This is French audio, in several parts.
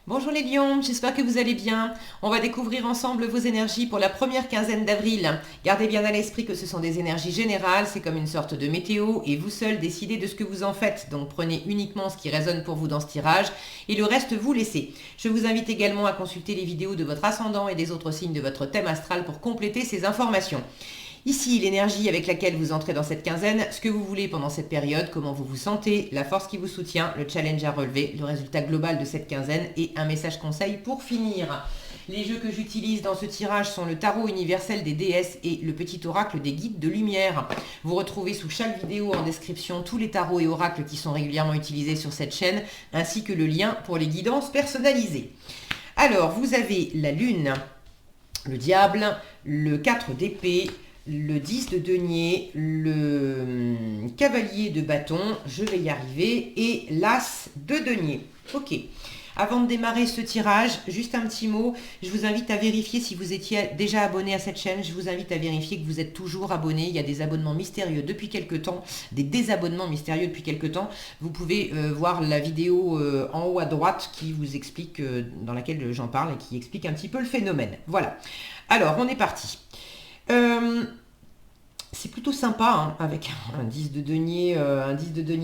Bonjour les lions, j'espère que vous allez bien. On va découvrir ensemble vos énergies pour la première quinzaine d'avril. Gardez bien à l'esprit que ce sont des énergies générales, c'est comme une sorte de météo et vous seul décidez de ce que vous en faites. Donc prenez uniquement ce qui résonne pour vous dans ce tirage et le reste vous laissez. Je vous invite également à consulter les vidéos de votre ascendant et des autres signes de votre thème astral pour compléter ces informations. Ici, l'énergie avec laquelle vous entrez dans cette quinzaine, ce que vous voulez pendant cette période, comment vous vous sentez, la force qui vous soutient, le challenge à relever, le résultat global de cette quinzaine et un message conseil pour finir. Les jeux que j'utilise dans ce tirage sont le tarot universel des déesses et le petit oracle des guides de lumière. Vous retrouvez sous chaque vidéo en description tous les tarots et oracles qui sont régulièrement utilisés sur cette chaîne, ainsi que le lien pour les guidances personnalisées. Alors, vous avez la lune, le diable, le 4 d'épée, le 10 de denier, le cavalier de bâton, je vais y arriver, et l'as de denier. Ok. Avant de démarrer ce tirage, juste un petit mot, je vous invite à vérifier si vous étiez déjà abonné à cette chaîne, je vous invite à vérifier que vous êtes toujours abonné, il y a des abonnements mystérieux depuis quelques temps, des désabonnements mystérieux depuis quelques temps, vous pouvez voir la vidéo en haut à droite qui vous explique, dans laquelle j'en parle et qui explique un petit peu le phénomène. Voilà, alors on est parti. C'est plutôt sympa hein, avec un 10 de denier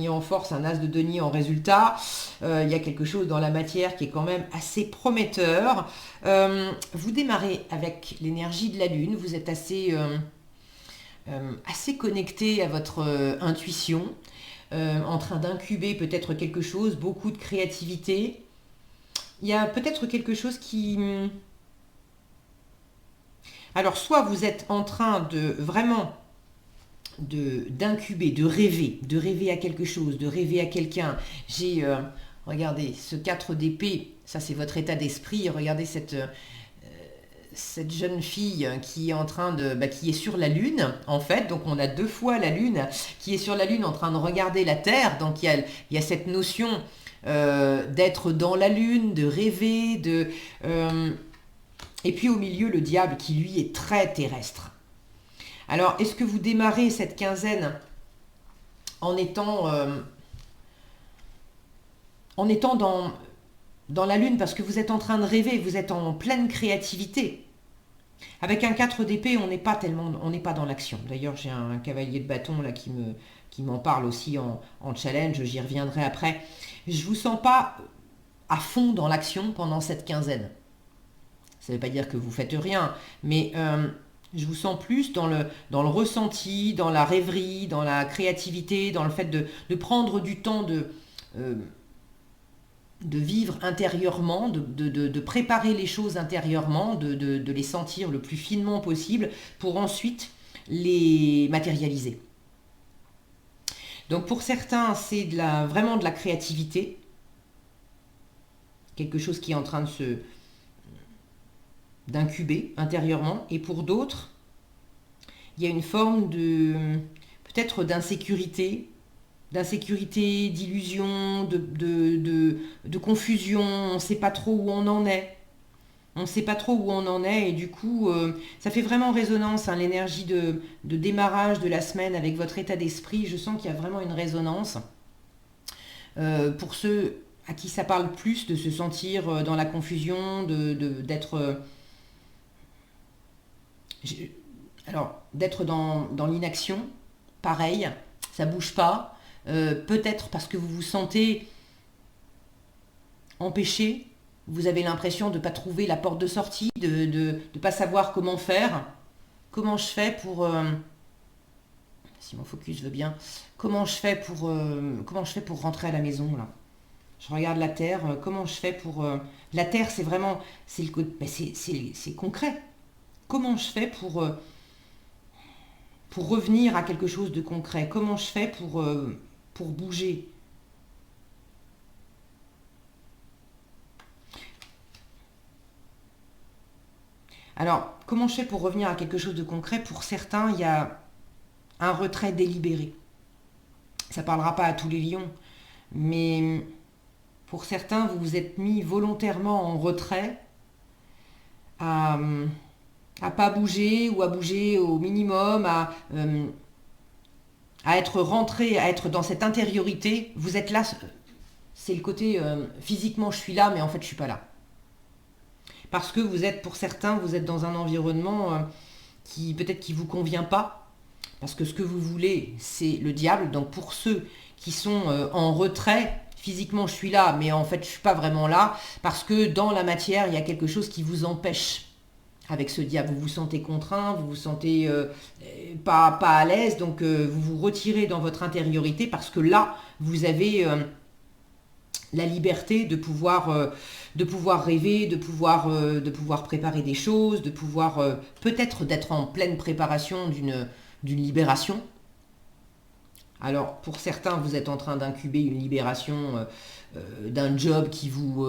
en force, un as de denier en résultat. Il y a quelque chose dans la matière qui est quand même assez prometteur. Vous démarrez avec l'énergie de la lune, vous êtes assez connecté à votre intuition, en train d'incuber peut-être quelque chose, beaucoup de créativité. Il y a peut-être quelque chose qui... Alors, soit vous êtes en train de vraiment d'incuber, de rêver à quelque chose, de rêver à quelqu'un. Regardez, ce 4 d'épée, ça c'est votre état d'esprit. Regardez cette jeune fille qui est en train qui est sur la lune, en fait. Donc on a deux fois la lune, qui est sur la lune en train de regarder la Terre. Donc il y a cette notion d'être dans la lune, de rêver, et puis au milieu, le diable qui lui est très terrestre. Alors, est-ce que vous démarrez cette quinzaine en étant dans la lune parce que vous êtes en train de rêver, vous êtes en pleine créativité? Avec un 4 d'épée, on n'est pas dans l'action. D'ailleurs, j'ai un cavalier de bâton là qui m'en parle aussi en challenge, j'y reviendrai après. Je ne vous sens pas à fond dans l'action pendant cette quinzaine. Ça ne veut pas dire que vous faites rien, mais je vous sens plus dans le ressenti, dans la rêverie, dans la créativité, dans le fait de prendre du temps de vivre intérieurement, de préparer les choses intérieurement, de les sentir le plus finement possible pour ensuite les matérialiser. Donc pour certains, c'est vraiment de la créativité, quelque chose qui est en train d'incuber intérieurement, et pour d'autres, il y a une forme peut-être d'insécurité, d'illusion, de confusion, on ne sait pas trop où on en est. On ne sait pas trop où on en est et du coup, ça fait vraiment résonance, hein, l'énergie de démarrage de la semaine avec votre état d'esprit. Je sens qu'il y a vraiment une résonance. Pour ceux à qui ça parle plus de se sentir dans la confusion, d'être... Alors, d'être dans l'inaction, pareil, ça bouge pas. Peut-être parce que vous vous sentez empêché, vous avez l'impression de ne pas trouver la porte de sortie, de ne pas savoir comment faire. Comment je fais pour... si mon focus veut bien. Comment je fais pour rentrer à la maison, là? Je regarde la Terre, comment je fais pour... La Terre, c'est vraiment... C'est concret. Comment je fais pour revenir à quelque chose de concret? Comment je fais pour bouger? Alors, comment je fais pour revenir à quelque chose de concret? Pour certains, il y a un retrait délibéré. Ça ne parlera pas à tous les lions, mais pour certains, vous vous êtes mis volontairement en retrait à pas bouger ou à bouger au minimum, à être rentré, à être dans cette intériorité. Vous êtes là c'est le côté physiquement je suis là, mais en fait je suis pas là. Parce que vous êtes, pour certains, vous êtes dans un environnement qui peut-être qui vous convient pas. Parce que ce que vous voulez, c'est le diable. Donc pour ceux qui sont en retrait, physiquement je suis là, mais en fait je suis pas vraiment là, parce que dans la matière, il y a quelque chose qui vous empêche. Avec ce diable, vous vous sentez contraint, vous vous sentez pas à l'aise, donc vous vous retirez dans votre intériorité parce que là, vous avez la liberté de pouvoir rêver, de pouvoir préparer des choses, de pouvoir peut-être d'être en pleine préparation d'une libération. Alors pour certains, vous êtes en train d'incuber une libération d'un job qui vous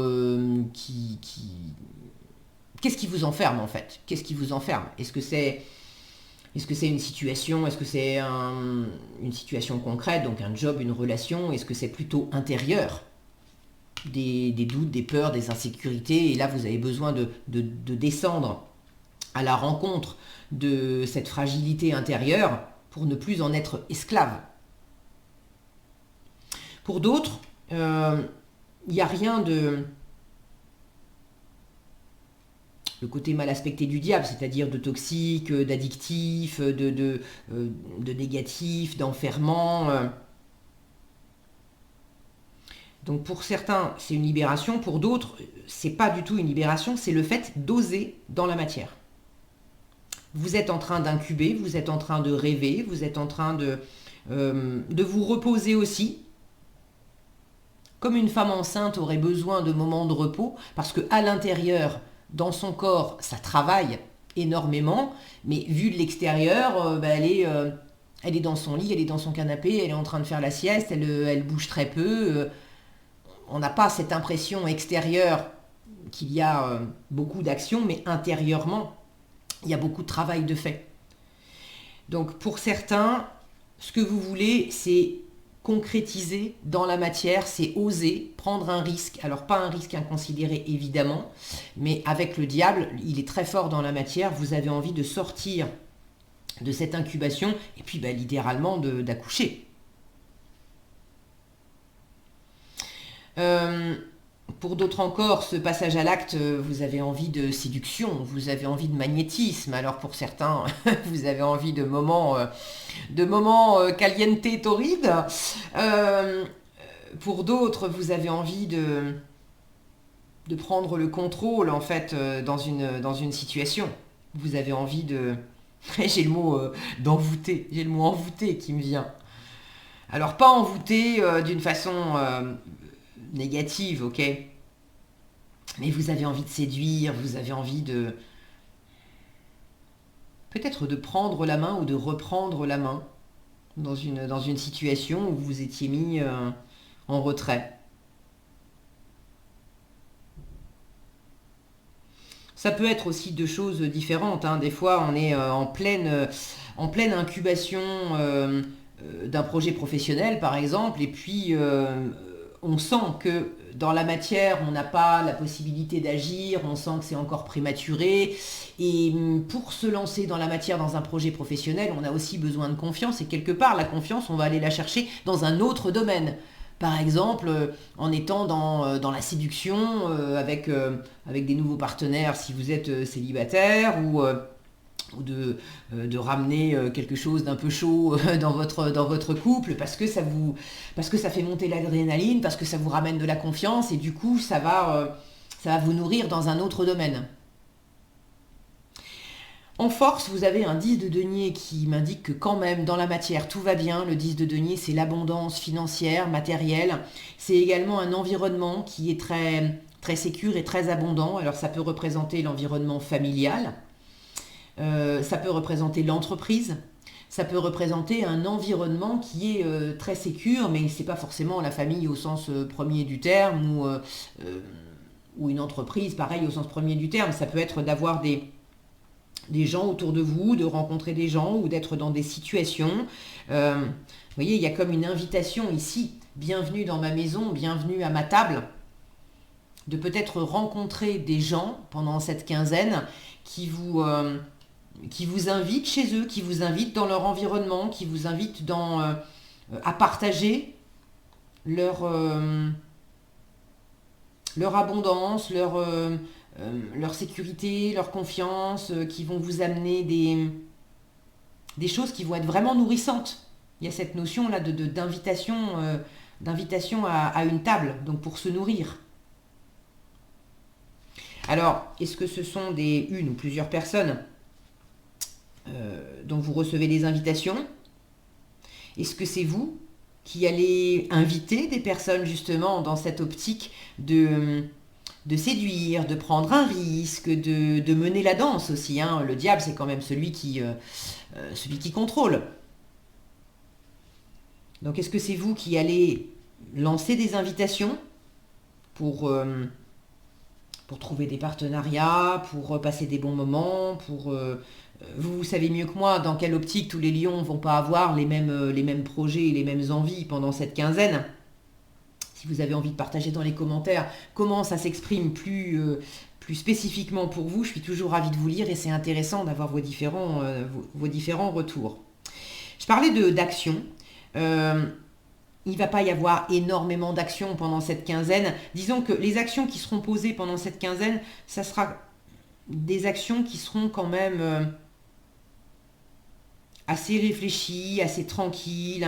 qu'est-ce qui vous enferme en fait? Qu'est-ce qui vous enferme? Est-ce que c'est une situation? Est-ce que c'est une situation concrète, donc un job, une relation? Est-ce que c'est plutôt intérieur? Des doutes, des peurs, des insécurités, et là vous avez besoin de descendre à la rencontre de cette fragilité intérieure pour ne plus en être esclave. Pour d'autres, il n'y a rien de... le côté mal aspecté du diable, c'est-à-dire de toxique, d'addictif, de négatif, d'enfermement. Donc pour certains, c'est une libération, pour d'autres, c'est pas du tout une libération, c'est le fait d'oser dans la matière. Vous êtes en train d'incuber, vous êtes en train de rêver, vous êtes en train de vous reposer aussi. Comme une femme enceinte aurait besoin de moments de repos, parce qu'à l'intérieur, dans son corps, ça travaille énormément, mais vu de l'extérieur, elle est dans son lit, elle est dans son canapé, elle est en train de faire la sieste, elle bouge très peu. On n'a pas cette impression extérieure qu'il y a beaucoup d'action, mais intérieurement, il y a beaucoup de travail de fait. Donc pour certains, ce que vous voulez, c'est concrétiser dans la matière, c'est oser prendre un risque. Alors pas un risque inconsidéré évidemment, mais avec le diable, il est très fort dans la matière, vous avez envie de sortir de cette incubation et puis littéralement d'accoucher. Pour d'autres encore, ce passage à l'acte, vous avez envie de séduction, vous avez envie de magnétisme. Alors pour certains, vous avez envie de moments caliente torrides. Pour d'autres, vous avez envie de prendre le contrôle en fait dans une situation. Vous avez envie de... J'ai le mot d'envoûter, j'ai le mot envoûter qui me vient. Alors pas envoûter d'une façon... négative, ok, mais vous avez envie de séduire, vous avez envie de peut-être de prendre la main ou de reprendre la main dans une situation où vous étiez mis en retrait. Ça peut être aussi deux choses différentes, hein. Des fois on est en pleine incubation d'un projet professionnel par exemple, et puis on sent que dans la matière, on n'a pas la possibilité d'agir, on sent que c'est encore prématuré. Et pour se lancer dans la matière, dans un projet professionnel, on a aussi besoin de confiance. Et quelque part, la confiance, on va aller la chercher dans un autre domaine. Par exemple, en étant dans la séduction, avec des nouveaux partenaires si vous êtes célibataire, ou de ramener quelque chose d'un peu chaud dans votre couple, parce que ça fait monter l'adrénaline, parce que ça vous ramène de la confiance, et du coup ça va vous nourrir dans un autre domaine. En force, vous avez un 10 de denier qui m'indique que quand même dans la matière tout va bien. Le 10 de denier, c'est l'abondance financière, matérielle. C'est également un environnement qui est très, très sécure et très abondant. Alors ça peut représenter l'environnement familial, ça peut représenter l'entreprise, ça peut représenter un environnement qui est très sécure, mais c'est pas forcément la famille au sens premier du terme, ou une entreprise pareil au sens premier du terme. Ça peut être d'avoir des gens autour de vous, de rencontrer des gens, ou d'être dans des situations. Vous voyez, il y a comme une invitation ici. Bienvenue dans ma maison, bienvenue à ma table. De peut-être rencontrer des gens pendant cette quinzaine qui vous invitent chez eux, qui vous invitent dans leur environnement, qui vous invitent à partager leur leur abondance, leur sécurité, leur confiance, qui vont vous amener des choses qui vont être vraiment nourrissantes. Il y a cette notion là d'invitation à une table, donc pour se nourrir. Alors, est-ce que ce sont une ou plusieurs personnes dont vous recevez des invitations? Est-ce que c'est vous qui allez inviter des personnes justement dans cette optique de séduire, de prendre un risque, de mener la danse aussi, hein. Le diable, c'est quand même celui qui contrôle. Donc, est-ce que c'est vous qui allez lancer des invitations pour trouver des partenariats, pour passer des bons moments, vous savez mieux que moi dans quelle optique tous les lions ne vont pas avoir les mêmes projets et les mêmes envies pendant cette quinzaine. Si vous avez envie de partager dans les commentaires comment ça s'exprime plus spécifiquement pour vous, je suis toujours ravie de vous lire et c'est intéressant d'avoir vos différents retours. Je parlais d'action. Il ne va pas y avoir énormément d'actions pendant cette quinzaine. Disons que les actions qui seront posées pendant cette quinzaine, ça sera des actions qui seront quand même assez réfléchies, assez tranquilles.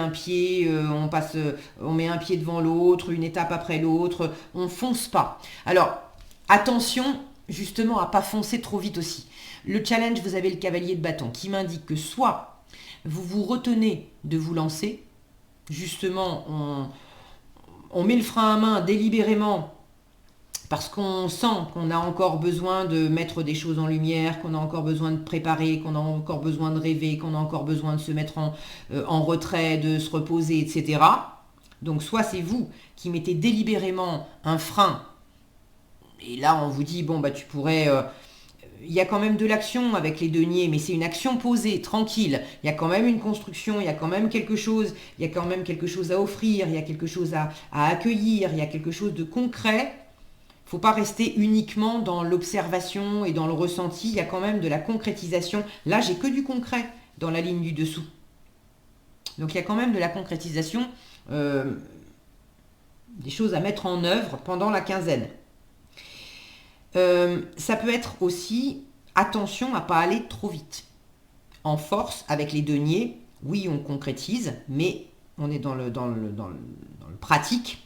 On met un pied devant l'autre, une étape après l'autre. On ne fonce pas. Alors, attention justement à ne pas foncer trop vite aussi. Le challenge, vous avez le cavalier de bâton qui m'indique que soit vous vous retenez de vous lancer, justement, on met le frein à main délibérément parce qu'on sent qu'on a encore besoin de mettre des choses en lumière, qu'on a encore besoin de préparer, qu'on a encore besoin de rêver, qu'on a encore besoin de se mettre en retrait, de se reposer, etc. Donc soit c'est vous qui mettez délibérément un frein, et là on vous dit, bon bah tu pourrais... il y a quand même de l'action avec les deniers, mais c'est une action posée, tranquille. Il y a quand même une construction, il y a quand même quelque chose, à offrir, il y a quelque chose à accueillir, il y a quelque chose de concret. Il ne faut pas rester uniquement dans l'observation et dans le ressenti, il y a quand même de la concrétisation. Là, j'ai que du concret dans la ligne du dessous. Donc il y a quand même de la concrétisation, des choses à mettre en œuvre pendant la quinzaine. Ça peut être aussi, attention à ne pas aller trop vite. En force, avec les deniers, oui, on concrétise, mais on est dans le pratique,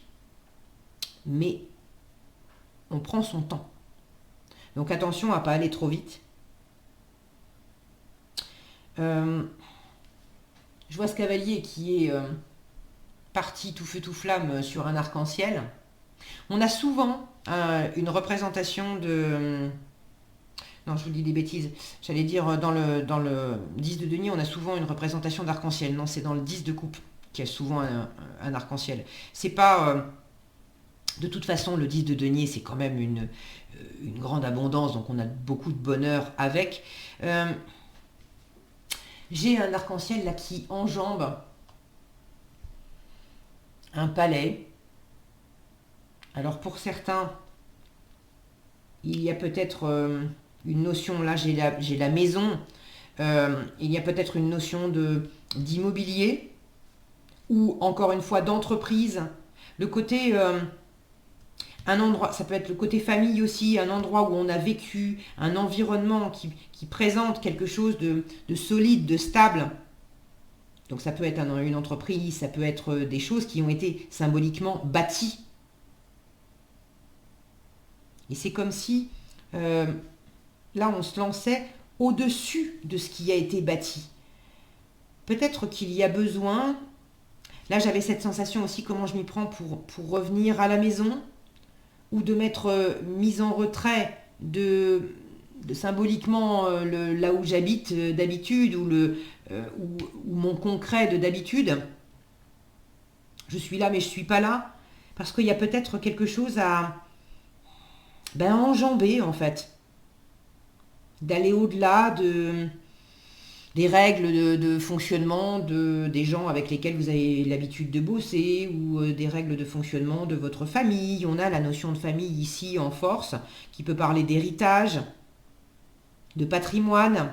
mais on prend son temps. Donc attention à ne pas aller trop vite. Je vois ce cavalier qui est parti tout feu tout flamme sur un arc-en-ciel. On a souvent une représentation de... Non, je vous dis des bêtises. J'allais dire, dans le 10 de denier, on a souvent une représentation d'arc-en-ciel. Non, c'est dans le 10 de coupe qu'il y a souvent un arc-en-ciel. C'est pas... de toute façon, le 10 de denier, c'est quand même une grande abondance, donc on a beaucoup de bonheur avec. J'ai un arc-en-ciel là qui enjambe un palais. Alors pour certains, il y a peut-être une notion, là j'ai la maison, il y a peut-être une notion d'immobilier, ou encore une fois d'entreprise. Le côté, un endroit, ça peut être le côté famille aussi, un endroit où on a vécu, un environnement qui présente quelque chose de solide, de stable. Donc ça peut être une entreprise, ça peut être des choses qui ont été symboliquement bâties. Et c'est comme si, là, on se lançait au-dessus de ce qui a été bâti. Peut-être qu'il y a besoin... Là, j'avais cette sensation aussi, comment je m'y prends pour revenir à la maison, ou de mettre mise en retrait de symboliquement là où j'habite d'habitude, ou mon concret de d'habitude. Je suis là, mais je ne suis pas là. Parce qu'il y a peut-être quelque chose à... enjamber en fait, d'aller au-delà des règles de fonctionnement des gens avec lesquels vous avez l'habitude de bosser, ou des règles de fonctionnement de votre famille. On a la notion de famille ici en force, qui peut parler d'héritage, de patrimoine.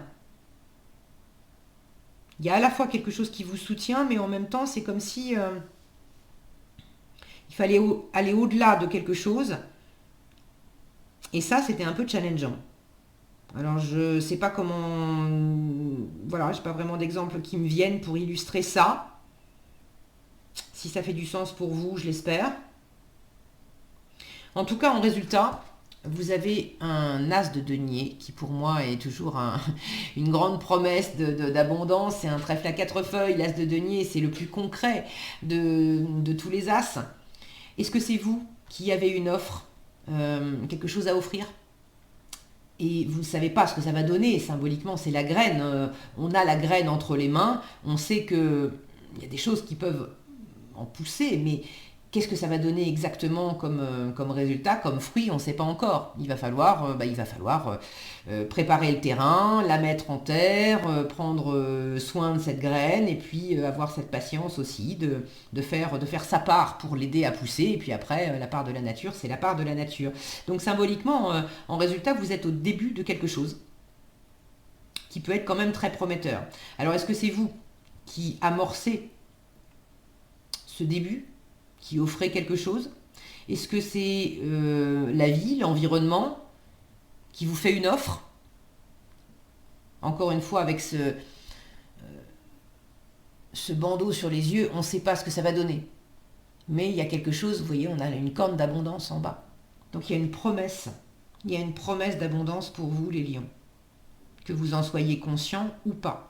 Il y a à la fois quelque chose qui vous soutient, mais en même temps c'est comme si il fallait aller au-delà de quelque chose Et ça, c'était un peu challengeant. Alors, je ne sais pas comment... Voilà, je n'ai pas vraiment d'exemple qui me viennent pour illustrer ça. Si ça fait du sens pour vous, je l'espère. En tout cas, en résultat, vous avez un as de denier qui pour moi est toujours une grande promesse d'abondance. C'est un trèfle à 4 feuilles. L'as de denier, c'est le plus concret de tous les as. Est-ce que c'est vous qui avez une offre, quelque chose à offrir et vous ne savez pas ce que ça va donner? Symboliquement, c'est la graine. On a la graine entre les mains. On sait qu'il y a des choses qui peuvent en pousser, mais qu'est-ce que ça va donner exactement comme résultat, comme fruit? On ne sait pas encore. Il va falloir préparer le terrain, la mettre en terre, prendre soin de cette graine et puis avoir cette patience aussi de faire sa part pour l'aider à pousser. Et puis après, la part de la nature, c'est la part de la nature. Donc symboliquement, en résultat, vous êtes au début de quelque chose qui peut être quand même très prometteur. Alors est-ce que c'est vous qui amorcez ce début, qui offrait quelque chose? Est-ce que c'est la vie, l'environnement qui vous fait une offre? Encore une fois, avec ce bandeau sur les yeux, on ne sait pas ce que ça va donner. Mais il y a quelque chose, vous voyez, on a une corne d'abondance en bas. Donc il y a une promesse. Il y a une promesse d'abondance pour vous, les lions. Que vous en soyez conscient ou pas.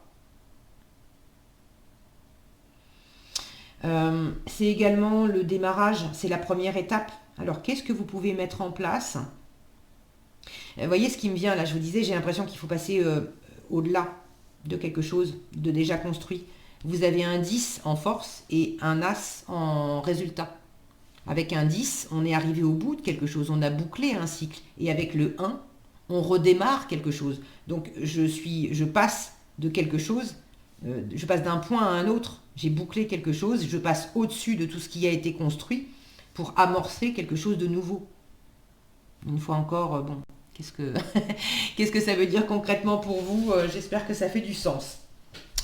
C'est également le démarrage, c'est la première étape. Alors, qu'est-ce que vous pouvez mettre en place? Vous voyez ce qui me vient là, je vous disais, j'ai l'impression qu'il faut passer au-delà de quelque chose de déjà construit. Vous avez un 10 en force et un as en résultat. Avec un 10, on est arrivé au bout de quelque chose, on a bouclé un cycle. Et avec le 1, on redémarre quelque chose. Donc, je passe de quelque chose, je passe d'un point à un autre. J'ai bouclé quelque chose, je passe au-dessus de tout ce qui a été construit pour amorcer quelque chose de nouveau. Une fois encore, bon, qu'est-ce que ça veut dire concrètement pour vous? J'espère que ça fait du sens.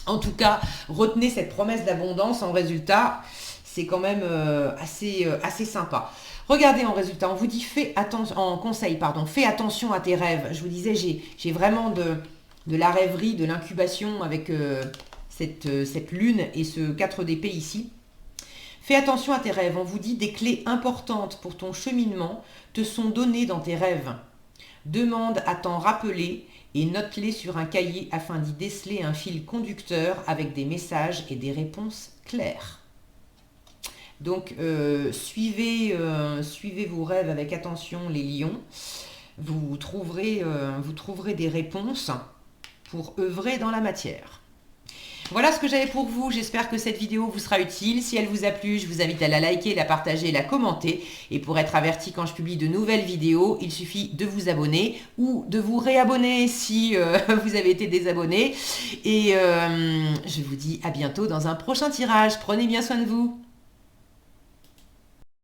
En tout cas, retenez cette promesse d'abondance. En résultat, c'est quand même assez sympa. Regardez en résultat, on vous dit fais attention à tes rêves. Je vous disais, j'ai vraiment de la rêverie, de l'incubation avec cette lune et ce 4 d'épée ici. Fais attention à tes rêves. On vous dit des clés importantes pour ton cheminement te sont données dans tes rêves. Demande à t'en rappeler et note-les sur un cahier afin d'y déceler un fil conducteur avec des messages et des réponses claires. Donc, suivez vos rêves avec attention, les lions. Vous trouverez des réponses pour œuvrer dans la matière. Voilà ce que j'avais pour vous. J'espère que cette vidéo vous sera utile. Si elle vous a plu, je vous invite à la liker, la partager, la commenter. Et pour être averti quand je publie de nouvelles vidéos, il suffit de vous abonner ou de vous réabonner si vous avez été désabonné. Et je vous dis à bientôt dans un prochain tirage. Prenez bien soin de vous.